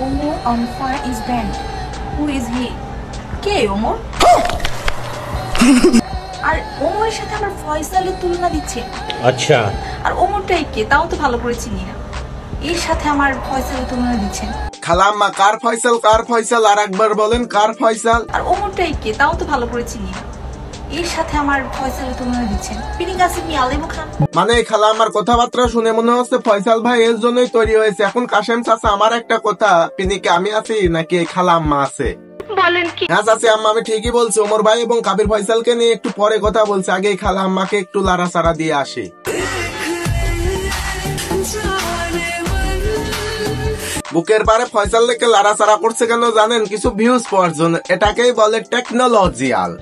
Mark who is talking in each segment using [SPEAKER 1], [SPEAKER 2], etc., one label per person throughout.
[SPEAKER 1] Omar on fire is banned. Who is he? কে ওমর? আর ওমরের সাথে আমার ফয়সালের তুলনা দিচ্ছে। আচ্ছা। আর ওমরটাই কে তাও তো ভালো করে চিনি না। এর সাথে আমার ফয়সালের তুলনা দিচ্ছেন।
[SPEAKER 2] খালাম্মা কার ফয়সাল আর একবার বলেন কার ফয়সাল?
[SPEAKER 1] আর ওমরটাই কে তাও তো ভালো করে চিনি না। এর সাথে আমার ফয়সালের তুলনা দিচ্ছেন। পিনি কাসিম মিয়া আলেমু খান।
[SPEAKER 2] মানে খালাম্মার কথাবার্তা শুনে মনে হচ্ছে ফয়সাল ভাই এর জন্যই তৈরি হয়েছে। এখন কাশেম চাচা আমার একটা কথা, পিনিকে আমি আছি নাকি খালাম্মা আছে?
[SPEAKER 1] বলেন কি?
[SPEAKER 2] হ্যাঁ চাচি আম্মা আমি ঠিকই বলছি। ওমর ভাই এবং কাবির ফয়সালকে নিয়ে একটু পরে কথা বলছে, আগে খালাম্মাকে একটু লাড়াচাড়া দিয়ে আসি। বুকের পারে ফয়সাল লেকে লাড়াচাড়া করছে কেন জানেন? কিছু ভিউজ পাওয়ার জন্য। এটাকেই বলে টেকনোলজিয়াল।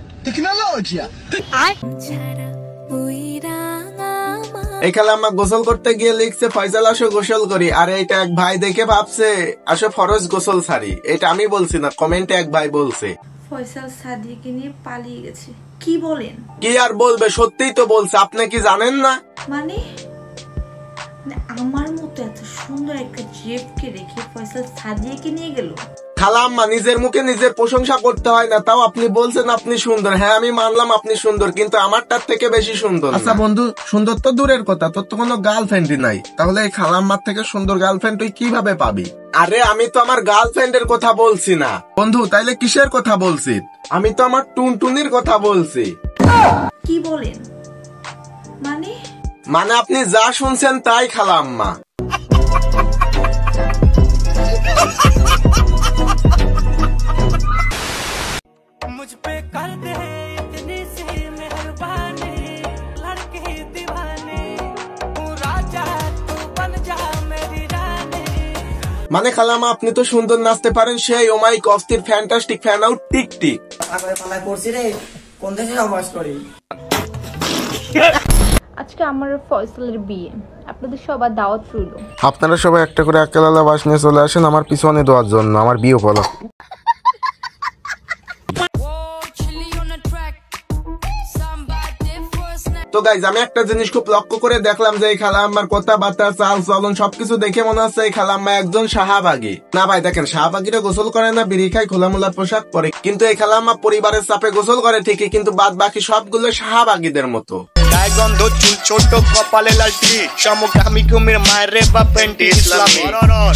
[SPEAKER 2] এই খালাম্মা গোসল করতে গিয়ে লিখছে ফয়সাল আসো গোসল করি। আর এইটা এক ভাই দেখে ভাবছে আসো ফরজ গোসল ছাড়ি। এটা আমি বলছি না, কমেন্টে এক ভাই বলছে
[SPEAKER 1] ফয়সাল সাদিকে নিয়ে পালিয়ে গেছে। কি বলেন?
[SPEAKER 2] কি আর বলবে, সত্যিই তো বলছে। আপনি কি জানেন না?
[SPEAKER 1] মানে আমার মতো এত সুন্দর একটা জেফকে রেখে ফয়সাল সাদিয়াকে নিয়ে গেল।
[SPEAKER 2] খালাম্মা নিজের মুখে নিজের প্রশংসা করতে হয় না। তাও আপনি বলছেন আপনি সুন্দর। হ্যাঁ আমি মানলাম আপনি সুন্দর, কিন্তু আমারটার থেকে বেশি সুন্দর। আচ্ছা বন্ধু, সুন্দর তো দূরের কথা, তোর তো কোনো গার্লফ্রেন্ডই নাই, তাহলে এই খালাম্মার থেকে সুন্দর গার্লফ্রেন্ড তুই কিভাবে পাবি? আরে আমি তো আমার গার্লফ্রেন্ডের কথা বলছি না বন্ধু। তাইলে কিসের কথা বলছি? আমি তো আমার টুনটুনির কথা বলছি।
[SPEAKER 1] কি বলেন?
[SPEAKER 2] মানে আপনি যা শুনছেন তাই খালাম্মা। মানে খালাম্মা আপনি তো সুন্দর নাচতে পারেন, সেই ও মাই কস্তির ফ্যান্টাস্টিক ফ্যান আউট টিক টিক।
[SPEAKER 1] আজকে আমার ফয়সালের বিয়ে, আপনাদের সবার দাওয়াত রইল।
[SPEAKER 2] আপনারা সবাই একটা করে একেলালা বাস নিয়ে চলে আসেন আমার পিছনে দেওয়ার জন্য, আমার বিয়ে বলো। তো গাইজ আমি একটা জিনিস খুব লক্ষ্য করে দেখলাম যে এই খালাম্মার কথাবার্তা চাল চলন সবকিছু দেখে মনে হচ্ছে এই খালাম্মা একজন শাহবাগী। না ভাই দেখেন, শাহবাগীরা গোসল করে না, বিড়ি খায়, খোলামোলা পোশাক পরে, কিন্তু এই খালাম্মা পরিবারের চাপে গোসল করে ঠিকই, কিন্তু বাদ বাকি সবগুলো শাহবাগীদের মতো।
[SPEAKER 3] গন্ধ চুল ছোট কপালে লালটি সমকামী কুমির মায়ের বা পেন্টি ইসলামী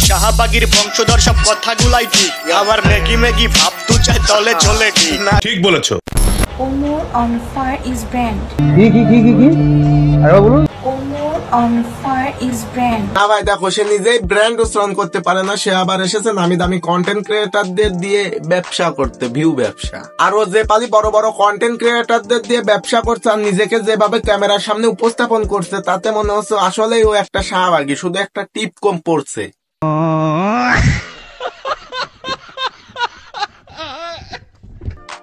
[SPEAKER 3] শাহবাগীর বংশধর সব কথাগুলাই ঠিক, আবার মেগি মেগি ভাব তু চাই তলে চলে কি না।
[SPEAKER 4] ঠিক বলেছো।
[SPEAKER 1] Omar on fire is banned.
[SPEAKER 2] কি আরে বলুন।
[SPEAKER 1] Omar on fire is banned.
[SPEAKER 2] না ভাই দেখো, সে নিজেই ব্র্যান্ড উচ্চারণ করতে পারে না, সে আবার এসেছে নামি দামি কন্টেন্ট ক্রিয়েটারদের দিয়ে ব্যবসা করতে, ভিউ ব্যবসা। আর ও যে পালি বড় বড় কন্টেন্ট ক্রিয়েটারদের দিয়ে ব্যবসা করছে আর নিজেকে যেভাবে ক্যামেরার সামনে উপস্থাপন করছে, তাতে মনে হচ্ছে আসলেই ও একটা শাহবাগী, শুধু একটা টিপ কম পড়ছে।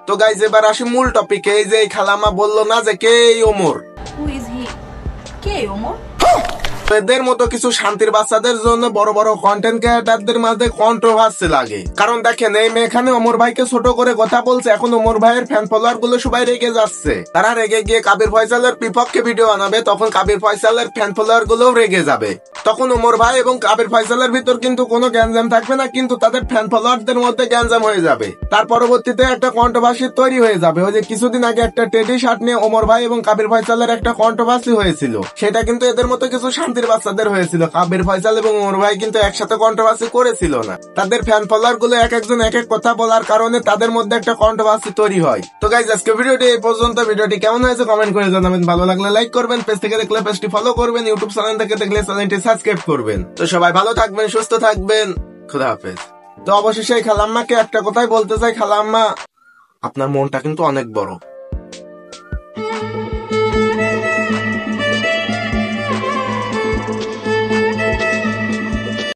[SPEAKER 2] তো গাইজ এবার আসি মূল টপিকে। এই যে খালাম্মা বললো না যে কে ওমর,
[SPEAKER 1] Who is he? কে ওমর?
[SPEAKER 2] এদের মতো কিছু শান্তির বাচ্চাদের জন্য বড় বড় কন্টেন্ট ক্রিয়েটারদের মাঝে কন্ট্রোভার্সি লাগে। কারণ দেখেন এই মেয়েখানে ওমর ভাইকে ছোট করে কথা বলছে, এখন ওমর ভাইয়ের ফ্যান ফলোয়ার গুলো সবাই রেগে যাচ্ছে। তারা রেগে গিয়ে কাবির ফয়সালের বিপক্ষে ভিডিও বানাবে, তখন কাবির ফয়সালের ফ্যান ফলোয়ার গুলো রেগে যাবে। তখন ওমর ভাই এবং কাবির ফয়সালের ভিতর কিন্তু কোনো গ্যাঞ্জাম থাকবে না, কিন্তু তাদের ফ্যান ফলোয়ারদের মধ্যে গ্যাঞ্জাম হয়ে যাবে। তার পরবর্তীতে একটা কন্ট্রোভার্সি তৈরি হয়ে যাবে। ওই যে কিছুদিন আগে একটা টেডি শার্ট নিয়ে ওমর ভাই এবং কাবির ফয়সালের একটা কন্ট্রোভার্সি হয়েছিল, সেটা কিন্তু এদের মতো কিছু শান্তির বাচ্চাদের হয়েছিল। কাবির ফয়সাল এবং ওমর ভাই কিন্তু একসাথে কন্ট্রোভার্সি করেছিল না। তাদের ফ্যান ফলোয়ার গুলো এক একজন এক এক কথা বলার কারণে তাদের মধ্যে একটা কন্ট্রোভার্সি তৈরি হয়। তো গাইজ আজকে ভিডিওটি এই পর্যন্ত। ভিডিওটি কেমন হয়েছে কমেন্ট করে জানাবেন, ভালো লাগলে লাইক করবেন, পেজ থেকে দেখলে পেজটি ফলো করবেন, ইউটিউব চ্যানেল থেকে দেখলে চ্যানেলটি সাবস্ক্রাইব করবেন। তো সবাই ভালো থাকবেন, সুস্থ থাকবেন, খোদা হাফেজ। তো অবশেষে এই খালাম্মাকে একটা কথাই বলতে চাই, খালাম্মা আপনার মনটা কিন্তু অনেক বড়।